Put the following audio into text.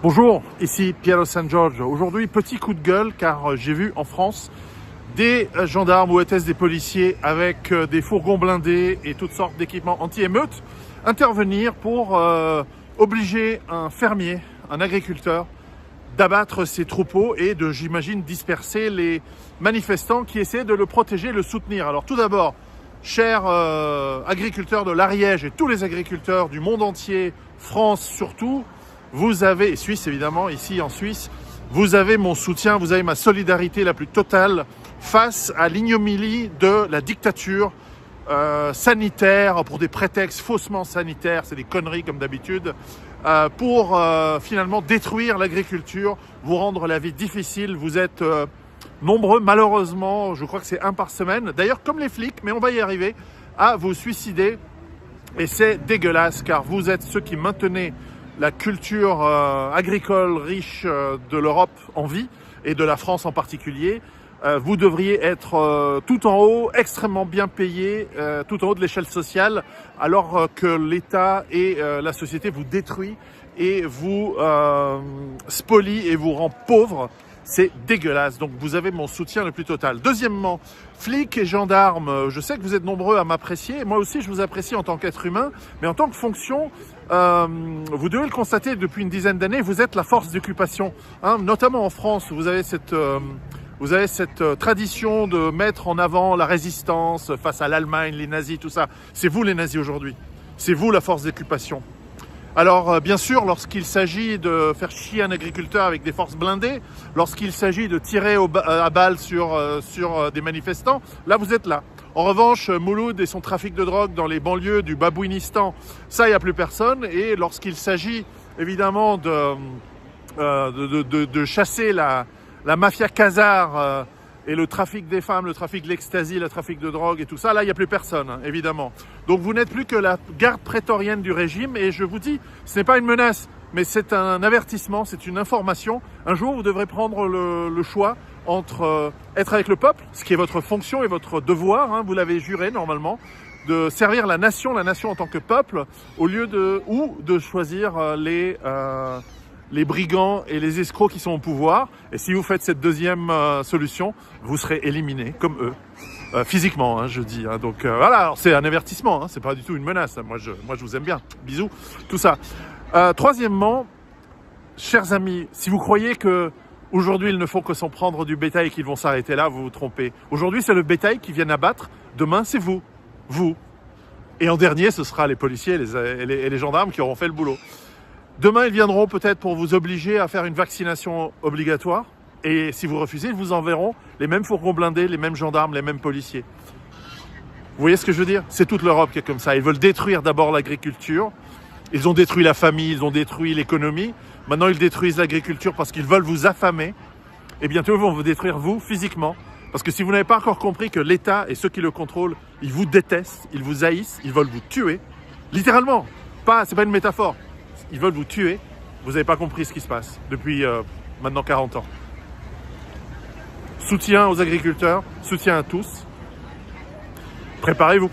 Bonjour, ici Piero San Giorgio. Aujourd'hui, petit coup de gueule car j'ai vu en France des gendarmes ou ETS, des policiers avec des fourgons blindés et toutes sortes d'équipements anti-émeutes intervenir pour obliger un fermier, un agriculteur, d'abattre ses troupeaux et de, j'imagine, disperser les manifestants qui essaient de le protéger et le soutenir. Alors tout d'abord, chers agriculteurs de l'Ariège et tous les agriculteurs du monde entier, France surtout, vous avez, et Suisse évidemment, ici en Suisse, vous avez mon soutien, vous avez ma solidarité la plus totale face à l'ignominie de la dictature sanitaire, pour des prétextes faussement sanitaires, c'est des conneries comme d'habitude, pour finalement détruire l'agriculture, vous rendre la vie difficile. Vous êtes nombreux, malheureusement, je crois que c'est 1 par semaine, d'ailleurs comme les flics, mais on va y arriver, à vous suicider. Et c'est dégueulasse car vous êtes ceux qui maintenez la culture agricole riche de l'Europe en vie et de la France en particulier. Vous devriez être tout en haut, extrêmement bien payé, tout en haut de l'échelle sociale, alors que l'État et la société vous détruisent et vous spolient et vous rend pauvre. C'est dégueulasse, donc vous avez mon soutien le plus total. Deuxièmement, flics et gendarmes, je sais que vous êtes nombreux à m'apprécier, moi aussi je vous apprécie en tant qu'être humain, mais en tant que fonction, vous devez le constater depuis une dizaine d'années, vous êtes la force d'occupation, hein, notamment en France, vous avez cette tradition de mettre en avant la résistance face à l'Allemagne, les nazis, tout ça. C'est vous les nazis aujourd'hui, c'est vous la force d'occupation. Alors bien sûr, lorsqu'il s'agit de faire chier un agriculteur avec des forces blindées, lorsqu'il s'agit de tirer à balles sur des manifestants, là vous êtes là. En revanche, Mouloud et son trafic de drogue dans les banlieues du Babouinistan, ça il n'y a plus personne. Et lorsqu'il s'agit évidemment de chasser la mafia khazare et le trafic des femmes, le trafic de l'ecstasy, le trafic de drogue et tout ça, là, il n'y a plus personne, hein, évidemment. Donc, vous n'êtes plus que la garde prétorienne du régime et je vous dis, ce n'est pas une menace, mais c'est un avertissement, c'est une information. Un jour, vous devrez prendre le choix entre être avec le peuple, ce qui est votre fonction et votre devoir, hein, vous l'avez juré normalement, de servir la nation en tant que peuple, au lieu de choisir les brigands et les escrocs qui sont au pouvoir. Et si vous faites cette deuxième solution, vous serez éliminés comme eux, physiquement, hein, je dis. Hein. Donc voilà, c'est un avertissement, hein, c'est pas du tout une menace. Moi, je vous aime bien. Bisous, tout ça. Troisièmement, chers amis, si vous croyez que aujourd'hui ils ne font que s'en prendre du bétail et qu'ils vont s'arrêter là, vous vous trompez. Aujourd'hui, c'est le bétail qui vient abattre. Demain, c'est vous. Et en dernier, ce sera les policiers et les gendarmes qui auront fait le boulot. Demain, ils viendront peut-être pour vous obliger à faire une vaccination obligatoire. Et si vous refusez, ils vous enverront les mêmes fourgons blindés, les mêmes gendarmes, les mêmes policiers. Vous voyez ce que je veux dire? C'est toute l'Europe qui est comme ça. Ils veulent détruire d'abord l'agriculture. Ils ont détruit la famille, ils ont détruit l'économie. Maintenant, ils détruisent l'agriculture parce qu'ils veulent vous affamer. Et bientôt, ils vont vous détruire, vous, physiquement. Parce que si vous n'avez pas encore compris que l'État et ceux qui le contrôlent, ils vous détestent, ils vous haïssent, ils veulent vous tuer. Littéralement. C'est pas une métaphore. Ils veulent vous tuer. Vous n'avez pas compris ce qui se passe depuis maintenant 40 ans. Soutien aux agriculteurs, soutien à tous. Préparez-vous.